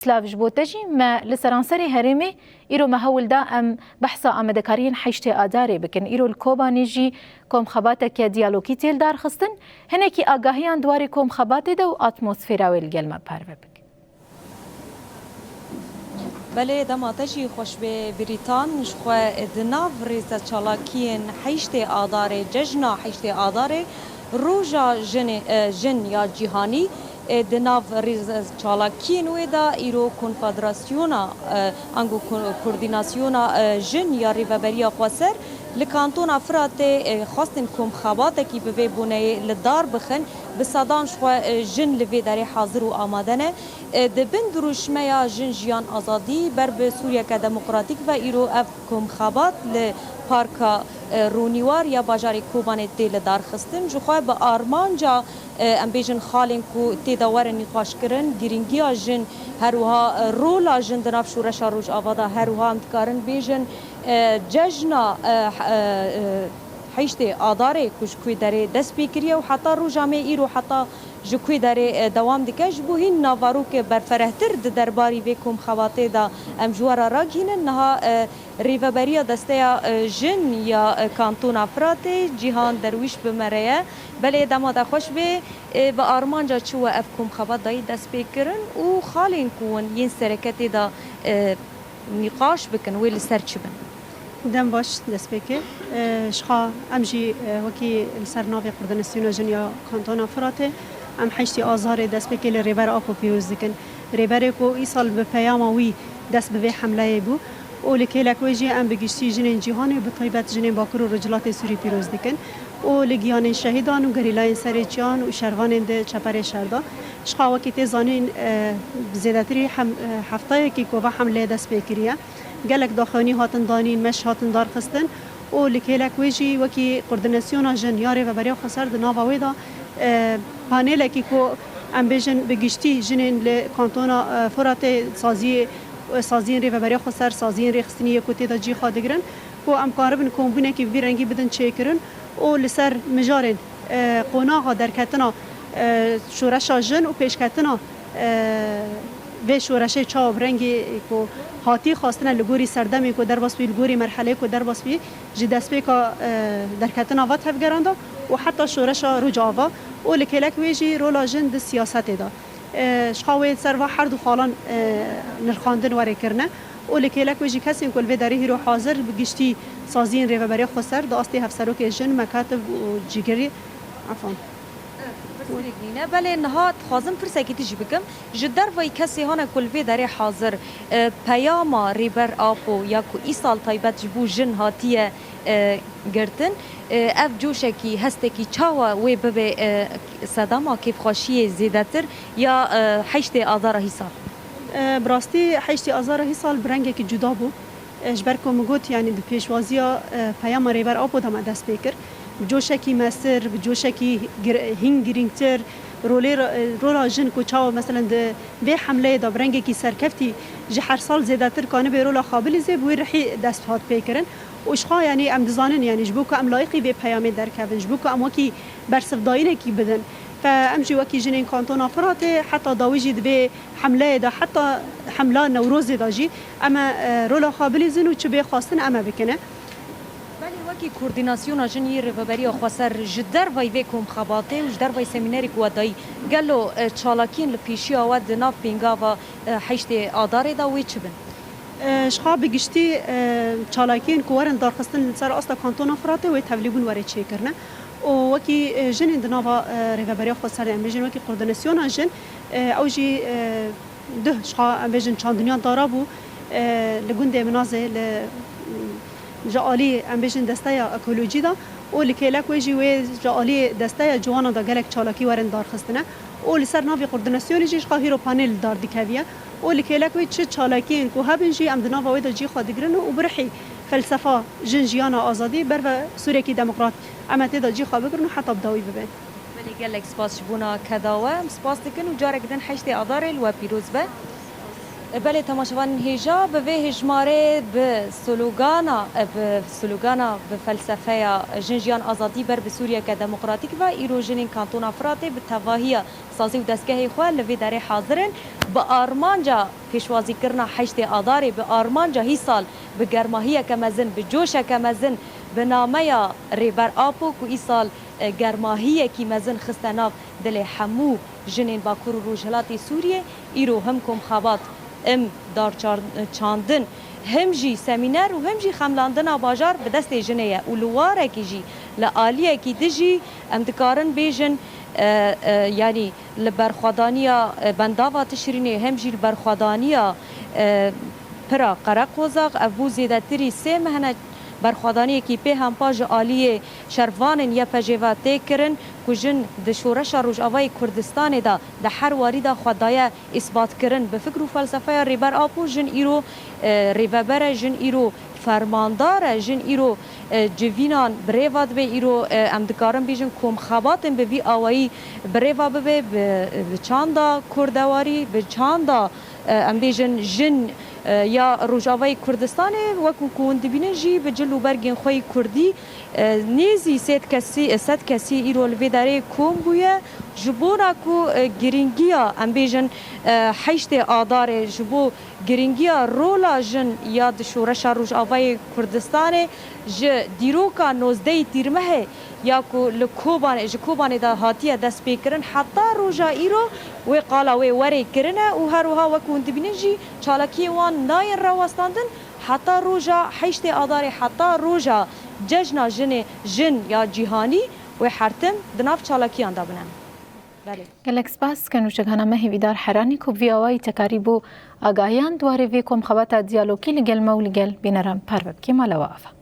سلاوش بوتجی ما لسرانسری هرمی ایرو مهول دا ام بحثا آمدکارین حیشت آداره بکن ایرو الکوبانی جی کم خباته که دیالوگی تیل دار خستن هنه کی آگاهیان دواری کم خباته دا و اتمسفیرا ویل گلمه پروه بکن. بله دماتجی خوش به بریتان شخو دناف ریز چالاکین حیشت آداره ججنا حیشت آداره روژا جن یا جیهانی دناف ریز چالاکین ویدا ایرو کنفدراسیونا انگو کوردیناسیونا جن یا ریوبریا خواسر لکانتون افراد خواستن کم خباته کی به بونه لدار بخن بصدان شو جن لوی داری حاضر و آمادنه دبن دروشمه یا جن جیان آزادی بر به سوریه که دموکراتیک و ایرو اف کم خبات ل پارکا رونیوار یا باجاری کوبان دل دار خستن جوخه به آرمانجا ام بیژن خالن کو تداور نقاش کرن گرینگی جن هروها رولا جن دناف شورش روج آوادا هروها امتکارن بیژن ججنا حیشت آداره کشکوی داره دست بیکریه و حتی رو جامعه ایرو حتی جکوی داره دوام دکش بو هین ناوارو که برفرهتر درباری ویکم خواته دا امجوارا راگینن نها ریوبریا دسته جن یا کانتون افراد جیهان درویش بمره بله دمادا خوش به آرمانجا چوه افکم خوات دایی دست بیکرن و خالین کون ین سرکتی دا نقاش بکن ویل سر چی بن دم باش دست بکه شخا امجی وکی سرناوی کوردستان جنیا کانتون افراته ام حشتی آزار دست بکه لریبر آپو پیروز دکن ریبر کو ای سال به پیاموی دست به حمله بو و لکیلک وجی ام بگشتی جنین جهانی به طیبت جنین باکر و رجلات سوری پیروز دکن و لگیان شهیدان و گریلای سریچیان و شروان ده چپر شردا شخا وکی تزانین زیادتری هفته کی کوبا حمله دست بکریه گلک داخلی هاتن دانین مش هاتن دار خستن و لکیلک ویجی وکی کوردیناسیون جنیاره و برای خسر دناوا ویدا پانل کی کو ام بیژن بگشتی جنین ل کانتونا فرات سازی ری و برای خسر سازی ری خستنی کوتی دا جی خادگرن کو ام کاربن کومبونه کی بیرنگی بدن چیکرن و لسر مجارن قوناغا درکتنا شورش جن و پیشکتنا و شورشه چاو رنگی کو هاتی خواستن لگوری سردمی کو در واسپی لگوری مرحله کو در واسپی جدسپی کا درکتنا وات هفگراندا و حتی شورش رجاوا و لکلک ویجی رولا جند سیاست دا شخاوی سر و هر دو خالان نرخاندن وری کرنه و لکلک ویجی کسی کل و داری رو حاضر بگشتی سازین ری و برای خسر داستی هفسرو که جن مکاتب و جگری عفوا نه بله نهاد خازم فرصتی تیجی بگم جدر وی کسی هان کلوی داره حاضر پیاما ریبر آپو یا کو ایسال تایبت جبو جن هاتیه گرتن اف جوشه کی هسته کی چاوا وی ببه صداما کیف خوشی زیادتر یا حشت آزار هیسال براستی حشت آزار هیسال برنگه کی جدا بو اجبر کوم گوت یعنی د پیشوازیا پیاما ریبر آپو دم دست بکر بجوشکی مستر بجوشکی هنگرینگتر رولا جن کو چاو مثلا به حمله دا برنگی کی سرکفتی جهر سال زیادتر کانه به رولا قابل زی بو رحی دست هات پیکرن وشخا یعنی ام دزانن یعنی جبو که ام لایقی به پیام در کبن جبو که ام وکی برسف داینه کی بدن فامجي وكي جنين كانتون افرات حتى داويجي به حمله دا حتى حمله نوروز داجي اما رولا قابل زن و چبه خواستن اما بکنه کی کوردیناسیون جنی ریوبری خواسر جدر وی وکم خباته و جدر وی سمیناری کوادای گلو چالاکین لپیشی آواد ناف بینگا و حشت آداره دا وی چبن شخا بگشتی چالاکین کوارن دارخستن سر اصلا کانتون افراته و تبلیغون وری چه کرنه و وکی جن دناوا ریوبری خواسر امبیجن وکی کوردیناسیون جن اوجی ده شخا امبیجن چاندنیان دارابو لگون منازه جالی امبیشن دسته اکولوژی دا و لکیلک ویجی و جالی دسته جوانا دا گلک چالاکی ورن دار خستنه و لسر ناوی کوردیناسیون جیش خواهی رو پانل دار دیکویه و لکیلک ویج چه چالاکی کو هبن جی ام دنا و دا جی خادگرن و برحی فلسفه جن جیانا آزادی بر و سوریه کی دموکرات اما دا جی خابگرن و حتی بداوی ببین ولی گلک سپاس بونا کداوه سپاس دکن و جارک دن حشت آدار و پیروز به بله تماشاوان هیجا به هجماره به سلوگانا به فلسفه جنجیان آزادی بر به سوریه که دموکراتیک و ایرو جنین کانتونا فراته به تواهی سازی و دستگاه خواه لوی داره حاضرن به آرمانجا پیشوازی کرنا 8 آذار به آرمانجا هی سال به گرماهی کمزن به جوش کمزن به نامه ریبر آپو که ای سال گرماهی کی مزن خستناف دل همو جنین باکور و روجهلاتی سوریه ایرو هم کم خوابات دار چاندن هم جی سمینر و هم جی خملاندن باجار به دست جنیه و لواره کی جی لعالیه کی دجی امدکارن بیجن یعنی لبرخوادانیا بنداوا تشرینه هم جی لبرخوادانیا پرا قرقوزاق ابو زیدتری سه مهنه برخوادانی کی په هم پاج عالی شروان یا پجواته کرن کوجن د شورش روجاوای کردستان دا د هر وارد خدای اثبات کرن به فکر و فلسفه ریبر آپو جن ایرو ریبر جن ایرو فرماندار جن ایرو جوینان بریواد به ایرو امدکارم بیجن کوم خباتن به وی آوایی بریواد به چاندا کردواری به چاندا ام بیجن جن یا روجاوای کردستان وکو کوند بینن جی به جلو برگن خوی کردی نیزی ست کسی ایرو الویداره کوم بویه جبورا کو گرینگیا ام بیجن 8 آذار جبو گرینگیا رولا جن یاد شورش روجاوای کردستان ج دیروکا 19 تیرمه یا کو لکوبان دا هاتیه دست پیکرن حتی روجا ایرو و قالا و وری کرنه و هروها وکو اندبینن جی چالاکی وان ناین رواستاندن حتی روجا 8 آذار حتی روجا ججنا جن یا جیهانی و حرتم دناف چالاکی آندا بنن بله گلک سپاس کنو شگهانا مهویدار حرانی کو ویاوای تکاریبو آگاهیان دواره وی کوم خبات دیالوگی لگل مو لگل بینرم پروب کی مالا وافا